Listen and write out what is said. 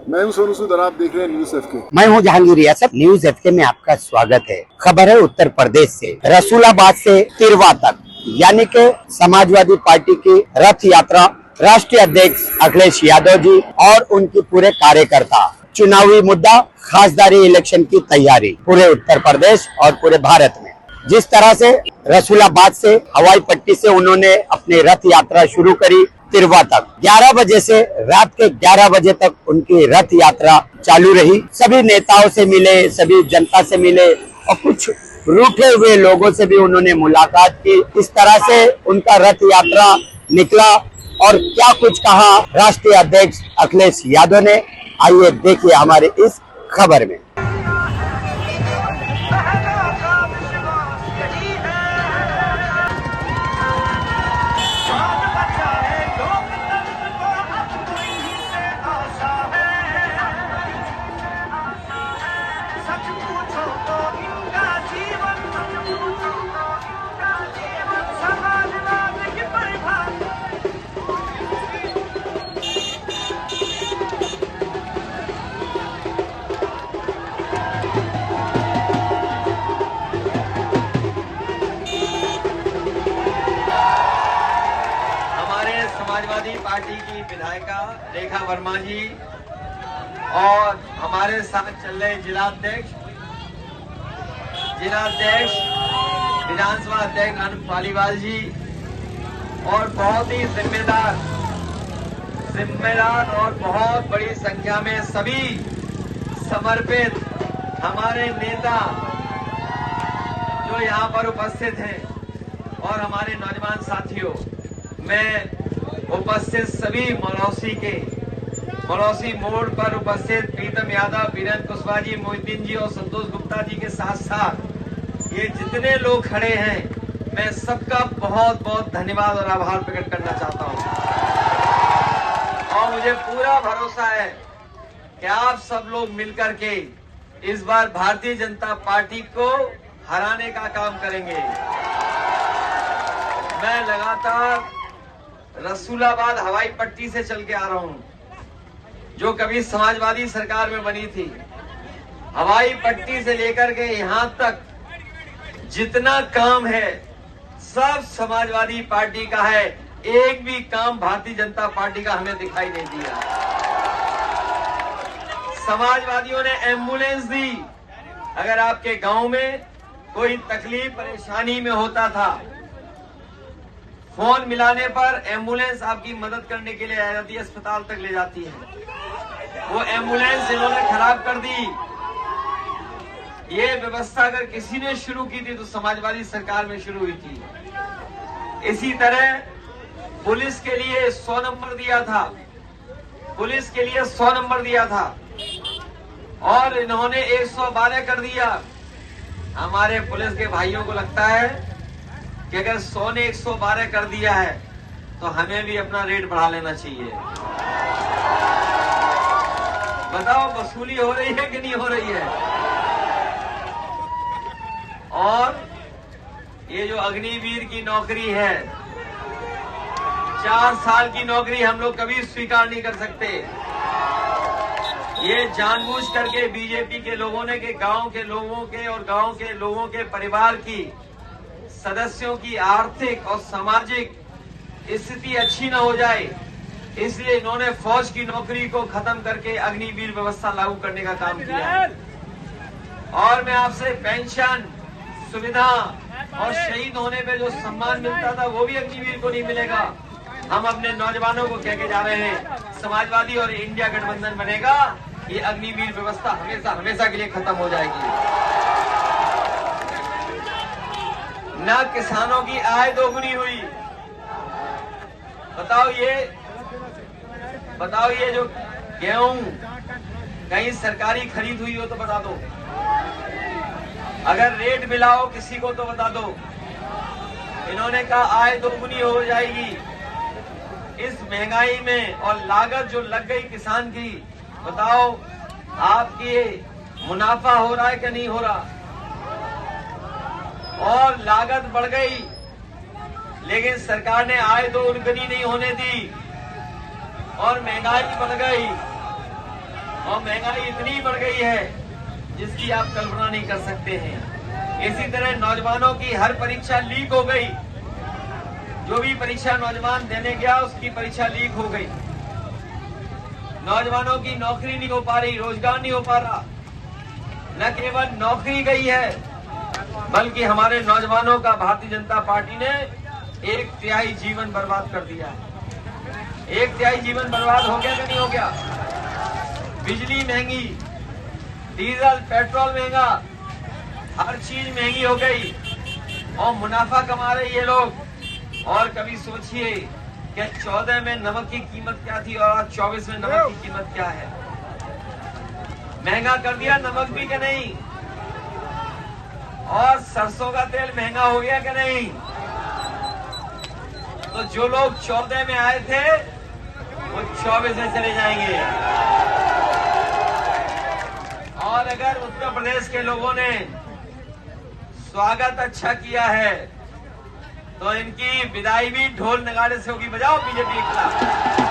मैं हूं सोनू सूद और आप देख रहे हैं न्यूज़ एफके। मैं हूं जहांगीर रियासत। न्यूज़ एफके में आपका स्वागत है। खबर है उत्तर प्रदेश से, रसूलाबाद से तिरवा तक, यानी कि समाजवादी पार्टी की रथ यात्रा राष्ट्रीय अध्यक्ष अखिलेश यादव जी और उनके पूरे कार्यकर्ता, चुनावी मुद्दा खासदारी इलेक्शन की तैयारी पूरे उत्तर प्रदेश और पूरे भारत में। जिस तरह से रसूलाबाद से हवाई पट्टी से उन्होंने अपनी रथ यात्रा शुरू करी तिरवा तक, 11 बजे से रात के 11 बजे तक उनकी रथ यात्रा चालू रही। सभी नेताओं से मिले, सभी जनता से मिले और कुछ रूठे हुए लोगों से भी उन्होंने मुलाकात की। इस तरह से उनका रथ यात्रा निकला और क्या कुछ कहा राष्ट्रीय अध्यक्ष अखिलेश यादव ने, आइए देखिए हमारे इस खबर में। समाजवादी पार्टी की विधायिका रेखा वर्मा जी और हमारे साथ चल रहे जिलाध्यक्ष विधानसभा अध्यक्ष अनूप पालीवाल जी और बहुत ही जिम्मेदार और बहुत बड़ी संख्या में सभी समर्पित हमारे नेता जो यहाँ पर उपस्थित हैं और हमारे नौजवान साथियों, मैं उपस्थित सभी मलौसी मोड़ पर उपस्थित प्रीतम यादव, वीरेंद्र कुशवाहा जी, मोहिद्दीन जी और संतोष गुप्ता जी के साथ साथ ये जितने लोग खड़े हैं, मैं सबका बहुत बहुत धन्यवाद और आभार प्रकट करना चाहता हूं। और मुझे पूरा भरोसा है कि आप सब लोग मिलकर के इस बार भारतीय जनता पार्टी को हराने का काम करेंगे। मैं लगातार रसूलाबाद हवाई पट्टी से चल के आ रहा हूं, जो कभी समाजवादी सरकार में बनी थी। हवाई पट्टी से लेकर के यहां तक जितना काम है सब समाजवादी पार्टी का है। एक भी काम भारतीय जनता पार्टी का हमें दिखाई नहीं दिया। समाजवादियों ने एम्बुलेंस दी। अगर आपके गांव में कोई तकलीफ परेशानी में होता था, फोन मिलाने पर एम्बुलेंस आपकी मदद करने के लिए आ जाती है, अस्पताल तक ले जाती है। वो एम्बुलेंस इन्होंने खराब कर दी। ये व्यवस्था अगर किसी ने शुरू की थी तो समाजवादी सरकार में शुरू हुई थी। इसी तरह पुलिस के लिए 100 नंबर दिया था और इन्होंने 112 कर दिया। हमारे पुलिस के भाइयों को लगता है कि अगर 100 ने 112 कर दिया है तो हमें भी अपना रेट बढ़ा लेना चाहिए। बताओ वसूली हो रही है कि नहीं हो रही है? और ये जो अग्निवीर की नौकरी है, 4 साल की नौकरी हम लोग कभी स्वीकार नहीं कर सकते। ये जानबूझ करके बीजेपी के लोगों ने कि गांव के लोगों के और गांव के लोगों के परिवार की सदस्यों की आर्थिक और सामाजिक स्थिति अच्छी न हो जाए, इसलिए इन्होंने फौज की नौकरी को खत्म करके अग्निवीर व्यवस्था लागू करने का काम किया है। और मैं आपसे पेंशन सुविधा और शहीद होने पे जो सम्मान मिलता था वो भी अग्निवीर को नहीं मिलेगा। हम अपने नौजवानों को कह के जा रहे हैं, समाजवादी और इंडिया गठबंधन बनेगा, ये अग्निवीर व्यवस्था हमेशा के लिए खत्म हो जाएगी। ना किसानों की आय दोगुनी हुई। बताओ ये जो गेहूं कहीं सरकारी खरीद हुई हो तो बता दो। अगर रेट मिलाओ किसी को तो बता दो। इन्होंने कहा आय दोगुनी हो जाएगी। इस महंगाई में और लागत जो लग गई किसान की, बताओ आपकी मुनाफा हो रहा है कि नहीं हो रहा? और लागत बढ़ गई, लेकिन सरकार ने आय दोगुनी नहीं होने दी और महंगाई बढ़ गई। और महंगाई इतनी बढ़ गई है जिसकी आप कल्पना नहीं कर सकते हैं। इसी तरह नौजवानों की हर परीक्षा लीक हो गई। जो भी परीक्षा नौजवान देने गया उसकी परीक्षा लीक हो गई। नौजवानों की नौकरी नहीं हो पा रही, रोजगार नहीं हो पा रहा। न केवल नौकरी गई है बल्कि हमारे नौजवानों का भारतीय जनता पार्टी ने 1/3 जीवन बर्बाद कर दिया है। 1/3 जीवन बर्बाद हो गया कि नहीं हो गया? बिजली महंगी, डीजल पेट्रोल महंगा, हर चीज महंगी हो गई और मुनाफा कमा रहे ये लोग। और कभी सोचिए कि 14 में नमक की कीमत क्या थी और आज 24 में नमक की कीमत क्या है। महंगा कर दिया नमक भी कि नहीं? और सरसों का तेल महंगा हो गया कि नहीं? तो जो लोग 14 में आए थे वो 24 में चले जाएंगे। और अगर उत्तर प्रदेश के लोगों ने स्वागत अच्छा किया है तो इनकी विदाई भी ढोल नगाड़े से होगी। बजाओ बीजेपी के खिलाफ।